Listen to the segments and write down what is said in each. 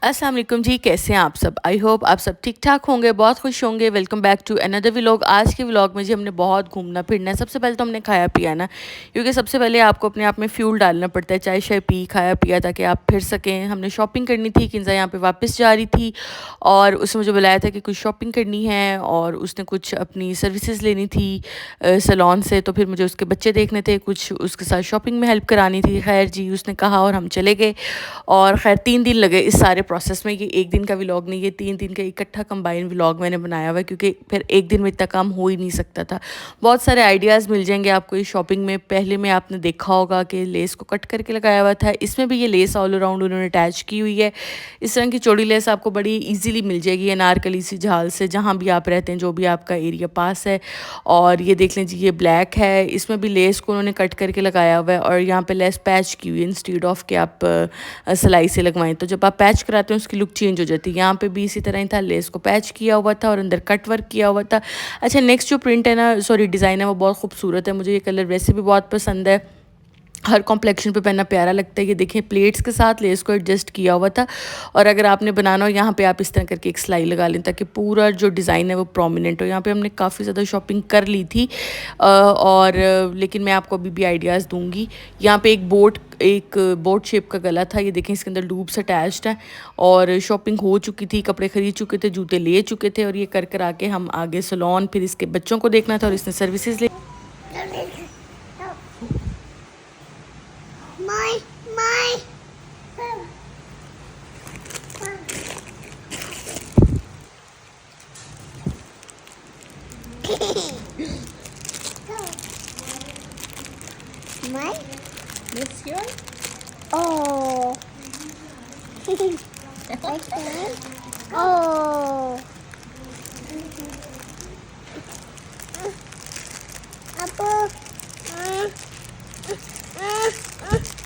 अस्सलाम वालेकुम जी, कैसे हैं आप सब? आई होप आप सब ठीक-ठाक होंगे, बहुत खुश होंगे। Welcome back to another vlog. आज के व्लॉग में जी हमने बहुत घूमना-फिरना है। सबसे पहले तो हमने खाया-पिया ना, क्योंकि सबसे पहले आपको अपने आप में फ्यूल डालना पड़ता है, चाय-शाय पी, खाया-पिया ताकि आप फिर सकें। हमने शॉपिंग करनी थी, किन्ज़ा यहाँ पे वापस जा रही थी और उसने मुझे बुलाया था कि कुछ शॉपिंग करनी है और उसने कुछ अपनी सर्विसेज़ लेनी थी सैलून से, तो फिर मुझे उसके बच्चे देखने थे, कुछ उसके साथ शॉपिंग में हेल्प करानी थी। खैर जी, उसने कहा और हम चले गए और ख़ैर 3 दिन लगे इस सारे प्रोसेस में। ये 1 दिन का व्लॉग नहीं, ये 3 दिन का इकट्ठा कंबाइन व्लॉग मैंने बनाया हुआ है, क्योंकि फिर 1 दिन में इतना काम हो ही नहीं सकता था। बहुत सारे आइडियाज़ मिल जाएंगे आपको इस शॉपिंग में। पहले में आपने देखा होगा कि लेस को कट करके लगाया हुआ था, इसमें भी ये लेस ऑल अराउंड उन्होंने अटैच की हुई है। इस तरह की चौड़ी लेस आपको बड़ी ईजीली मिल जाएगी अनारकली सी झाल से, जहाँ भी आप रहते हैं, जो भी आपका एरिया पास है। और ये देख लें जी, ये ब्लैक है, इसमें भी लेस को उन्होंने कट करके लगाया हुआ है और यहाँ पे लेस पैच की हुई है इंस्टेड ऑफ के आप सिलाई से लगवाएं। तो जब आप पैच कराते हैं उसकी लुक चेंज हो जाती है। यहाँ पे भी इसी तरह ही था, लेस को पैच किया हुआ था और अंदर कट वर्क किया हुआ था। अच्छा, नेक्स्ट जो प्रिंट है ना, सॉरी डिज़ाइन है, वो बहुत खूबसूरत है। मुझे ये कलर वैसे भी बहुत पसंद है, हर कॉम्प्लेक्शन पे पहनना प्यारा लगता है। ये देखें, प्लेट्स के साथ लेस को एडजस्ट किया हुआ था और अगर आपने बनाना हो यहाँ पे आप इस तरह करके एक सिलाई लगा लें ताकि पूरा जो डिज़ाइन है वो प्रोमिनेंट हो। यहाँ पे हमने काफ़ी ज़्यादा शॉपिंग कर ली थी लेकिन मैं आपको अभी भी आइडियाज़ दूँगी। यहाँ पे एक बोट शेप का गला था, ये देखें, इसके अंदर लूप्स अटैच्ड हैं और शॉपिंग हो चुकी थी, कपड़े खरीद चुके थे, जूते ले चुके थे और ये कर आके हम आगे सैलून, फिर इसके बच्चों को देखना था और इसने सर्विसेज ले My. My. What's your? Oh. Okay. Oh. Apple.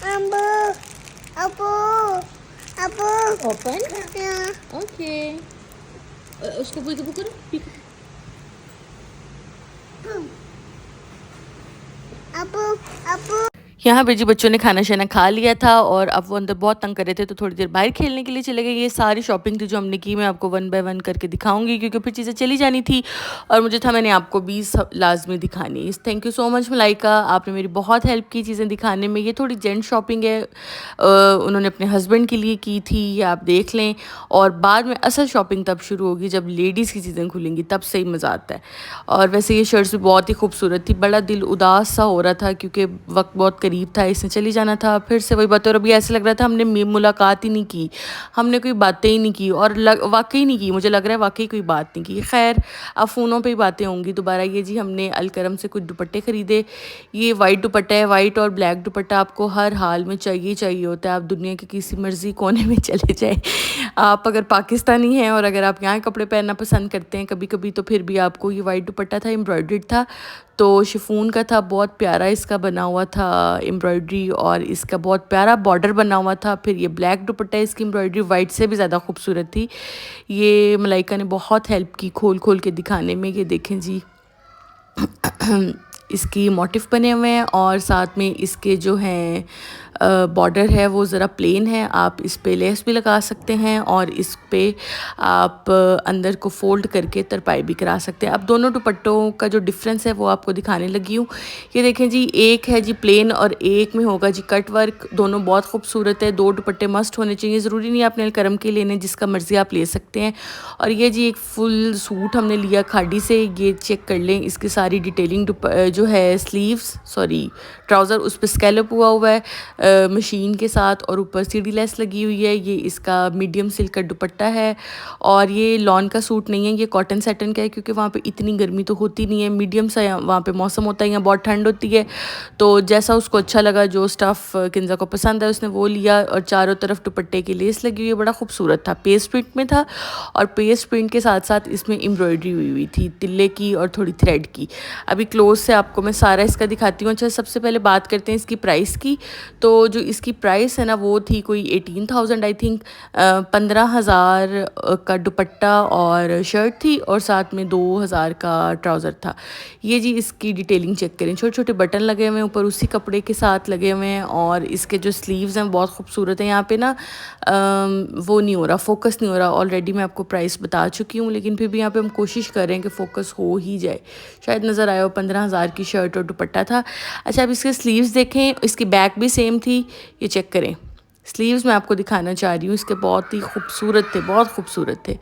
Apple. Apple. Apple. Open? Yeah. Okay. उसको पीको करो, पीको। Apple. Apple. यहाँ पे जी बच्चों ने खाना शाना खा लिया था और अब वो अंदर बहुत तंग कर रहे थे, तो थोड़ी देर बाहर खेलने के लिए चले गए। ये सारी शॉपिंग थी जो हमने की, मैं आपको 1 बाय 1 करके दिखाऊंगी क्योंकि फिर चीज़ें चली जानी थी और मुझे था मैंने आपको 20 लाजमी दिखानी। Thank you so much Malaika, आपने मेरी बहुत हेल्प की चीज़ें दिखाने में। ये थोड़ी जेंट शॉपिंग है, उन्होंने अपने हस्बैंड के लिए की थी, ये आप देख लें। और बाद में असल शॉपिंग तब शुरू होगी जब लेडीज़ की चीज़ें खुलेंगी, तब सही मज़ा आता है। और वैसे ये शर्ट्स भी बहुत ही खूबसूरत थी, बड़ा दिल उदास सा हो रहा था क्योंकि वक्त बहुत करीब था, इसने चली जाना था। फिर से वही बात, और अभी ऐसे लग रहा था हमने मुलाकात ही नहीं की, हमने कोई बातें ही नहीं की और वाकई नहीं की, मुझे लग रहा है वाकई कोई बात नहीं की। खैर, अब फ़ोनों पे ही बातें होंगी दोबारा। ये जी हमने अलकरम से कुछ दुपट्टे ख़रीदे। ये वाइट दुपट्टा है, वाइट और ब्लैक दुपट्टा आपको हर हाल में चाहिए होता है। आप दुनिया के किसी मर्ज़ी कोने में चले जाएँ, आप अगर पाकिस्तानी हैं और अगर आप यहाँ कपड़े पहनना पसंद करते हैं कभी कभी, तो फिर भी आपको ये वाइट दुपट्टा था, एम्ब्रॉयड्रेड था, तो शिफॉन का था, बहुत प्यारा इसका बना हुआ था एम्ब्रॉयडरी और इसका बहुत प्यारा बॉर्डर बना हुआ था। फिर ये ब्लैक दुपट्टा, इसकी एम्ब्रॉयडरी वाइट से भी ज़्यादा खूबसूरत थी। ये मलाइका ने बहुत हेल्प की खोल खोल के दिखाने में। ये देखें जी, इसकी मोटिफ बने हुए हैं और साथ में इसके जो हैं बॉर्डर है वो ज़रा प्लेन है। आप इस पे लेस भी लगा सकते हैं और इस पे आप अंदर को फोल्ड करके तरपाई भी करा सकते हैं। अब दोनों दुपट्टों का जो डिफरेंस है वो आपको दिखाने लगी हूँ। ये देखें जी, एक है जी प्लेन और एक में होगा जी कट वर्क। दोनों बहुत खूबसूरत है, 2 दुपट्टे मस्ट होने चाहिए। ज़रूरी नहीं आपने अलकरम के लेने, जिसका मर्ज़ी आप ले सकते हैं। और ये जी एक फुल सूट हमने लिया खाड़ी से, ये चेक कर लें, इसकी सारी डिटेलिंग जो है स्लीव्स, सॉरी ट्राउज़र, उस पर स्कैलप हुआ है मशीन के साथ और ऊपर सीढ़ी लेस लगी हुई है। ये इसका मीडियम सिल्क का दुपट्टा है और ये लॉन का सूट नहीं है, ये कॉटन सेटन का है क्योंकि वहाँ पे इतनी गर्मी तो होती नहीं है, मीडियम सा वहाँ पे मौसम होता है, यहाँ बहुत ठंड होती है। तो जैसा उसको अच्छा लगा, जो स्टफ़ किन्जा को पसंद है उसने वो लिया और चारों तरफ दुपट्टे की लेस लगी हुई है, बड़ा खूबसूरत था, पेस्ट प्रिंट में था और पेस्ट प्रिंट के साथ साथ इसमें एम्ब्रॉयडरी हुई थी, तिल्ले की और थोड़ी थ्रेड की। अभी क्लोज से आपको मैं सारा इसका दिखाती हूँ। अच्छा, सबसे पहले बात करते हैं इसकी प्राइस की। तो जो इसकी प्राइस है ना वो थी कोई 18,000 आई थिंक। 15,000 का दुपट्टा और शर्ट थी और साथ में 2,000 का ट्राउज़र था। ये जी इसकी डिटेलिंग चेक करें, छोटे छोटे बटन लगे हुए हैं ऊपर उसी कपड़े के साथ लगे हुए हैं, और इसके जो स्लीव्स हैं बहुत खूबसूरत हैं। यहाँ पे ना वो नहीं हो रहा, फोकस नहीं हो रहा। ऑलरेडी मैं आपको प्राइस बता चुकी हूँ, लेकिन फिर भी यहाँ पे हम कोशिश कर रहे हैं कि फ़ोकस हो ही जाए। शायद नज़र आया हो, 15,000 की शर्ट और दुपट्टा था। अच्छा, अब इसके स्लीव्स देखें, इसकी बैक भी सेम थी। ये चेक करें, स्लीव्स मैं आपको दिखाना चाह रही हूँ, इसके बहुत ही खूबसूरत थे, बहुत खूबसूरत थे।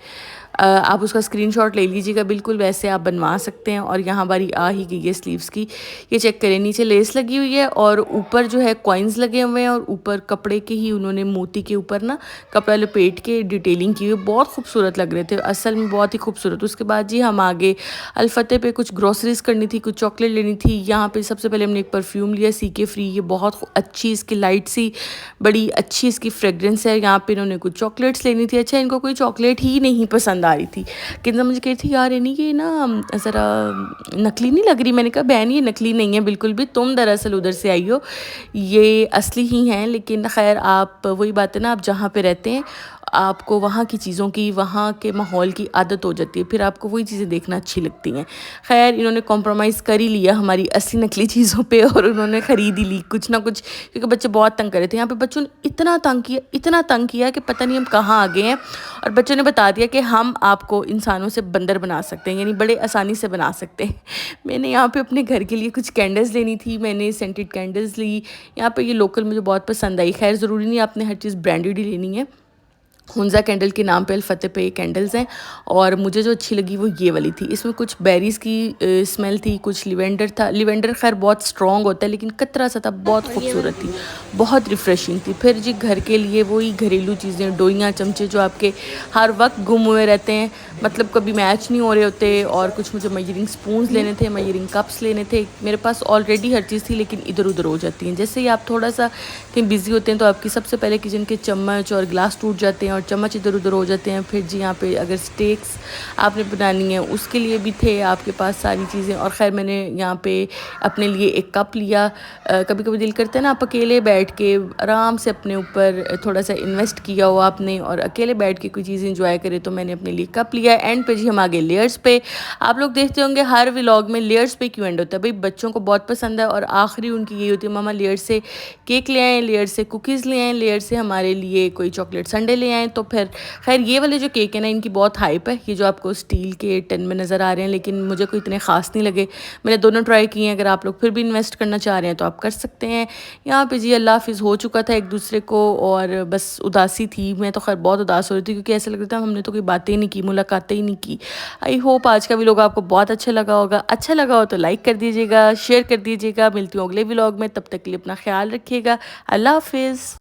आप उसका स्क्रीनशॉट ले लीजिएगा, बिल्कुल वैसे आप बनवा सकते हैं। और यहाँ बारी आ ही गई है स्लीव्स की। ये चेक करें, नीचे लेस लगी हुई है और ऊपर जो है कॉइन्स लगे हुए हैं, और ऊपर कपड़े के ही उन्होंने मोती के ऊपर ना कपड़ा लपेट के डिटेलिंग की हुई, बहुत खूबसूरत लग रहे थे असल में, बहुत ही खूबसूरत। उसके बाद जी हम आगे अलफते पे कुछ ग्रोसरीज करनी थी, कुछ चॉकलेट लेनी थी। यहाँ पे सबसे पहले हमने एक परफ्यूम लिया सीके फ्री, ये बहुत अच्छी इसकी लाइट सी बड़ी अच्छी इसकी फ्रेगरेंस है। यहाँ पे इन्होंने कुछ चॉकलेट्स लेनी थी। अच्छा, इनको कोई चॉकलेट ही नहीं पसंद आ रही थी। किंजा मुझे कही थी यार इन्हीं ये ना ज़रा नकली नहीं लग रही। मैंने कहा बहन ये नकली नहीं है बिल्कुल भी, तुम दरअसल उधर से आई हो, ये असली ही हैं। लेकिन खैर, आप वही बात है ना, आप जहाँ पे रहते हैं आपको वहाँ की चीज़ों की, वहाँ के माहौल की आदत हो जाती है, फिर आपको वही चीज़ें देखना अच्छी लगती हैं। खैर, इन्होंने कॉम्प्रोमाइज़ कर ही लिया हमारी असली नकली चीज़ों पे, और उन्होंने ख़रीद ही ली कुछ ना कुछ, क्योंकि बच्चे बहुत तंग कर रहे थे। यहाँ पे बच्चों ने इतना तंग किया कि पता नहीं हम कहाँ आ गए हैं। और बच्चों ने बता दिया कि हम आपको इंसानों से बंदर बना सकते हैं, यानी बड़े आसानी से बना सकते हैं। मैंने यहाँ पे अपने घर के लिए कुछ कैंडल्स लेनी थी, मैंने सेंटेड कैंडल्स ली। यहाँ पे ये लोकल मुझे बहुत पसंद आई। खैर, ज़रूरी नहीं आपने हर चीज़ ब्रांडेड ही लेनी है। हुंजा कैंडल के नाम पे अलफते पे कैंडल्स हैं, और मुझे जो अच्छी लगी वो ये वाली थी। इसमें कुछ बेरीज़ की स्मेल थी, कुछ लिवेंडर था। लिवेंडर खैर बहुत स्ट्रॉन्ग होता है, लेकिन कतरा सा था, बहुत खूबसूरत थी, बहुत रिफ़्रेशिंग थी। फिर जी घर के लिए वही घरेलू चीज़ें, डोइयाँ चमचे जो आपके हर वक्त गुम हुए रहते हैं, मतलब कभी मैच नहीं हो रहे होते। और कुछ मुझे मेजरिंग स्पून्स लेने थे, मेजरिंग कप्स लेने थे। मेरे पास ऑलरेडी हर चीज़ थी, लेकिन इधर उधर हो जाती हैं। जैसे ही आप थोड़ा सा कहीं बिज़ी होते हैं तो आपकी सबसे पहले किचन के चम्मच और गिलास टूट जाते हैं, और चम्मच इधर उधर हो जाते हैं। फिर जी यहाँ पे अगर स्टेक्स आपने बनानी है उसके लिए भी थे आपके पास सारी चीज़ें। और ख़ैर, मैंने यहाँ पे अपने लिए एक कप लिया। कभी कभी दिल करता है ना आप अकेले बैठ के आराम से अपने ऊपर थोड़ा सा इन्वेस्ट किया हो आपने, और अकेले बैठ के कोई चीज़ इंजॉय करे, तो मैंने अपने लिए कप लिया। एंड पे जी हम आगे लेयर्स पे। आप लोग देखते होंगे हर व्लॉग में लेयर्स पे क्यों एंड होता है, भाई बच्चों को बहुत पसंद है, और आखिरी उनकी यही होती है, मामा लेयर से केक ले आएँ, लेयर से कुकीज़ ले आएँ, लेयर से हमारे लिए कोई चॉकलेट संडे ले आएँ। तो फिर खैर, ये वाले जो केक है ना इनकी बहुत हाइप है। ये जो आपको स्टील के टिन में नज़र आ रहे हैं, लेकिन मुझे कोई इतने ख़ास नहीं लगे। मैंने दोनों ट्राई किए हैं। अगर आप लोग फिर भी इन्वेस्ट करना चाह रहे हैं तो आप कर सकते हैं। यहाँ पे जी अल्लाह हाफिज़ हो चुका था एक दूसरे को, और बस उदासी थी। मैं तो खैर बहुत उदास हो रही थी, क्योंकि ऐसा लग रहा था हमने तो कोई बातें नहीं की, मुलाकातें ही नहीं की। आई होप आज का व्लॉग आपको बहुत अच्छा लगा होगा। अच्छा लगा हो तो लाइक कर दीजिएगा, शेयर कर दीजिएगा। मिलती हूँ अगले व्लॉग में, तब तक के लिए अपना ख्याल रखिएगा। अल्लाह हाफिज़।